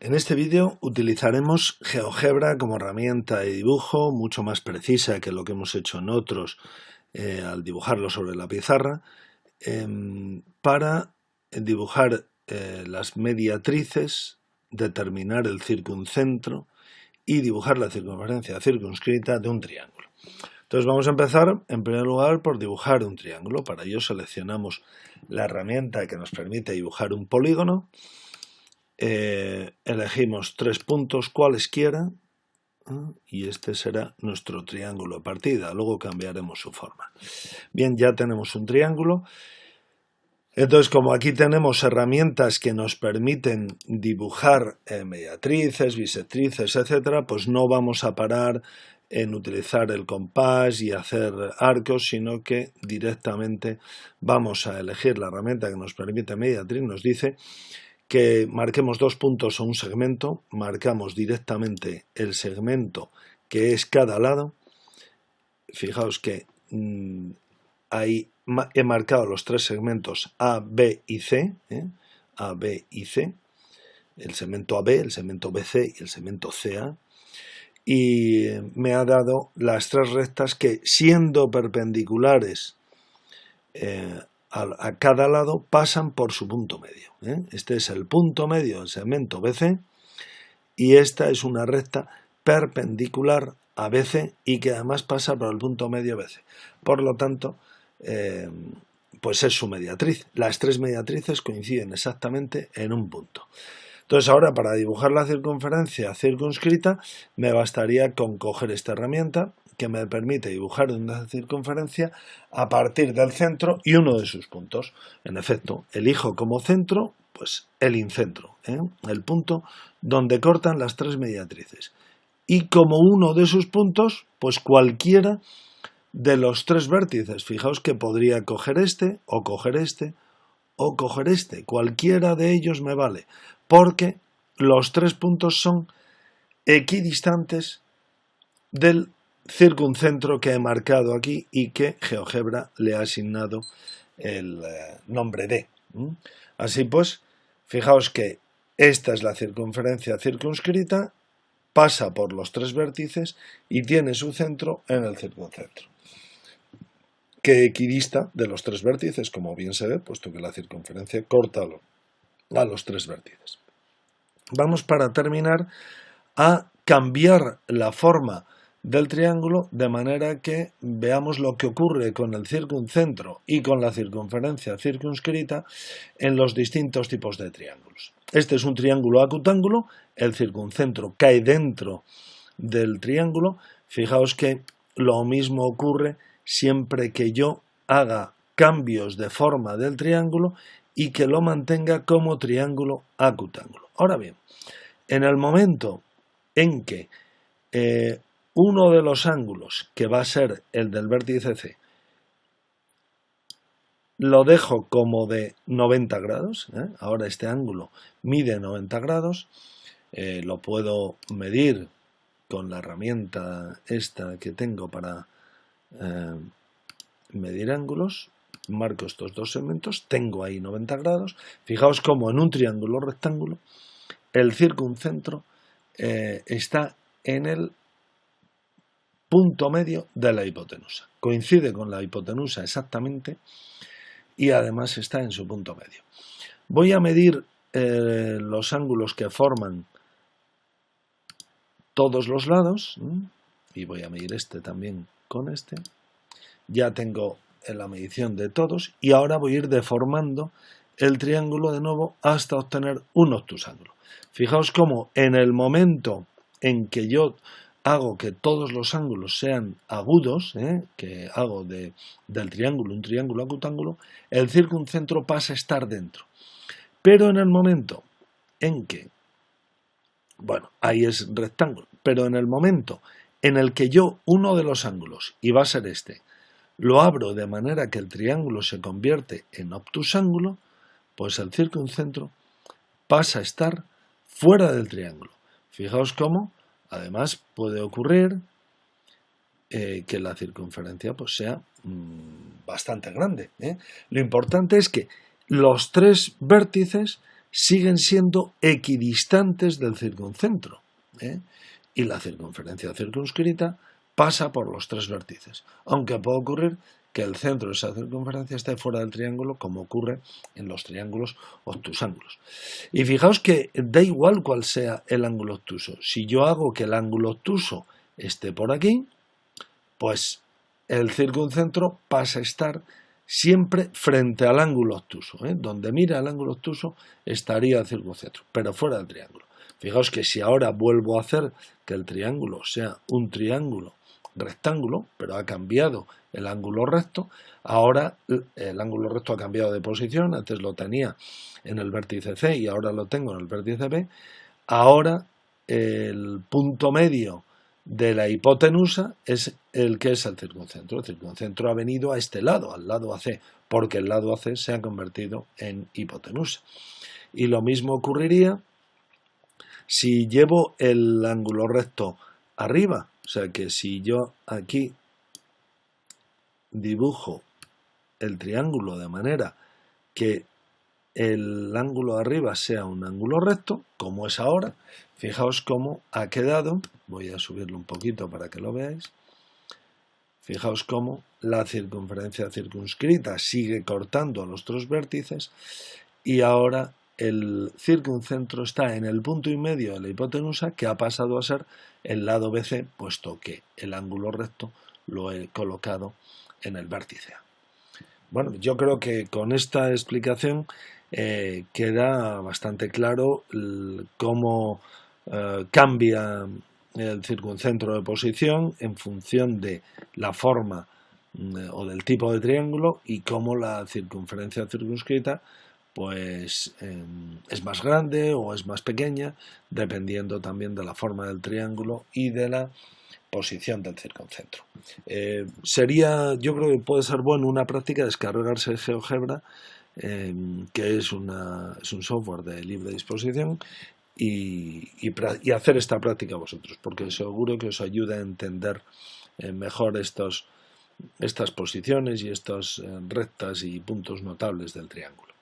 En este vídeo utilizaremos GeoGebra como herramienta de dibujo mucho más precisa que lo que hemos hecho en otros al dibujarlo sobre la pizarra para dibujar las mediatrices, determinar el circuncentro y dibujar la circunferencia circunscrita de un triángulo. Entonces vamos a empezar en primer lugar por dibujar un triángulo. Para ello seleccionamos la herramienta que nos permite dibujar un polígono. Elegimos 3 puntos cualesquiera y este será nuestro triángulo de partida, luego cambiaremos su forma. Bien, ya tenemos un triángulo. Entonces, como aquí tenemos herramientas que nos permiten dibujar mediatrices, bisectrices, etcétera, pues no vamos a parar en utilizar el compás y hacer arcos, sino que directamente vamos a elegir la herramienta que nos permite mediatriz. Nos dice que marquemos 2 puntos o un segmento, marcamos directamente el segmento que es cada lado. Fijaos que ahí he marcado los 3 segmentos A, B y C, A, B y C, el segmento AB, el segmento BC y el segmento CA, y me ha dado las 3 rectas que, siendo perpendiculares a cada lado, pasan por su punto medio. Este es el punto medio del segmento BC y esta es una recta perpendicular a BC y que además pasa por el punto medio BC. Por lo tanto, pues es su mediatriz. Las 3 mediatrices coinciden exactamente en un punto. Entonces ahora, para dibujar la circunferencia circunscrita, me bastaría con coger esta herramienta que me permite dibujar una circunferencia a partir del centro y uno de sus puntos. En efecto, elijo como centro pues el incentro, el punto donde cortan las 3 mediatrices. Y como uno de sus puntos, pues cualquiera de los 3 vértices. Fijaos que podría coger este, o coger este, o coger este. Cualquiera de ellos me vale, porque los 3 puntos son equidistantes del circuncentro que he marcado aquí y que GeoGebra le ha asignado el nombre de. Así pues, fijaos que esta es la circunferencia circunscrita, pasa por los 3 vértices y tiene su centro en el circuncentro, que equidista de los 3 vértices, como bien se ve, puesto que la circunferencia corta a los 3 vértices. Vamos, para terminar, a cambiar la forma del triángulo de manera que veamos lo que ocurre con el circuncentro y con la circunferencia circunscrita en los distintos tipos de triángulos. Este es un triángulo acutángulo, el circuncentro cae dentro del triángulo. Fijaos que lo mismo ocurre siempre que yo haga cambios de forma del triángulo y que lo mantenga como triángulo acutángulo. Ahora bien, en el momento en que uno de los ángulos, que va a ser el del vértice C, lo dejo como de 90 grados, ahora este ángulo mide 90 grados, lo puedo medir con la herramienta esta que tengo para medir ángulos. Marco estos 2 segmentos, tengo ahí 90 grados. Fijaos como en un triángulo rectángulo el circuncentro está en el punto medio de la hipotenusa. Coincide con la hipotenusa exactamente y además está en su punto medio. Voy a medir los ángulos que forman todos los lados y voy a medir este también con este. Ya tengo la medición de todos y ahora voy a ir deformando el triángulo de nuevo hasta obtener un obtusángulo. Fijaos cómo en el momento en que yo hago que todos los ángulos sean agudos, que hago del triángulo un triángulo acutángulo, el circuncentro pasa a estar dentro. Pero en el momento en que, bueno, ahí es rectángulo, pero en el momento en el que yo uno de los ángulos, y va a ser este, lo abro de manera que el triángulo se convierte en obtusángulo, pues el circuncentro pasa a estar fuera del triángulo. Fijaos cómo, además, puede ocurrir que la circunferencia pues sea bastante grande. Lo importante es que los 3 vértices siguen siendo equidistantes del circuncentro, ¿eh? Y la circunferencia circunscrita pasa por los tres vértices, aunque puede ocurrir que el centro de esa circunferencia esté fuera del triángulo, como ocurre en los triángulos obtusángulos. Y fijaos que da igual cuál sea el ángulo obtuso. Si yo hago que el ángulo obtuso esté por aquí, pues el circuncentro pasa a estar siempre frente al ángulo obtuso, ¿eh? Donde mira el ángulo obtuso estaría el circuncentro, pero fuera del triángulo. Fijaos que si ahora vuelvo a hacer que el triángulo sea un triángulo rectángulo, pero ha cambiado el ángulo recto, ahora el ángulo recto ha cambiado de posición, antes lo tenía en el vértice C y ahora lo tengo en el vértice B, ahora el punto medio de la hipotenusa es el que es el circuncentro. El circuncentro ha venido a este lado, al lado AC, porque el lado AC se ha convertido en hipotenusa. Y lo mismo ocurriría si llevo el ángulo recto arriba. O sea que si yo aquí dibujo el triángulo de manera que el ángulo de arriba sea un ángulo recto, como es ahora, fijaos cómo ha quedado, voy a subirlo un poquito para que lo veáis, fijaos cómo la circunferencia circunscrita sigue cortando los tres vértices y ahora el circuncentro está en el punto y medio de la hipotenusa, que ha pasado a ser el lado BC, puesto que el ángulo recto lo he colocado en el vértice A. Bueno, yo creo que con esta explicación queda bastante claro cómo cambia el circuncentro de posición en función de la forma o del tipo de triángulo y cómo la circunferencia circunscrita pues es más grande o es más pequeña, dependiendo también de la forma del triángulo y de la posición del circuncentro. Yo creo que puede ser bueno una práctica descargarse GeoGebra, que es un software de libre disposición, y hacer esta práctica vosotros, porque seguro que os ayuda a entender mejor estas posiciones y estas rectas y puntos notables del triángulo.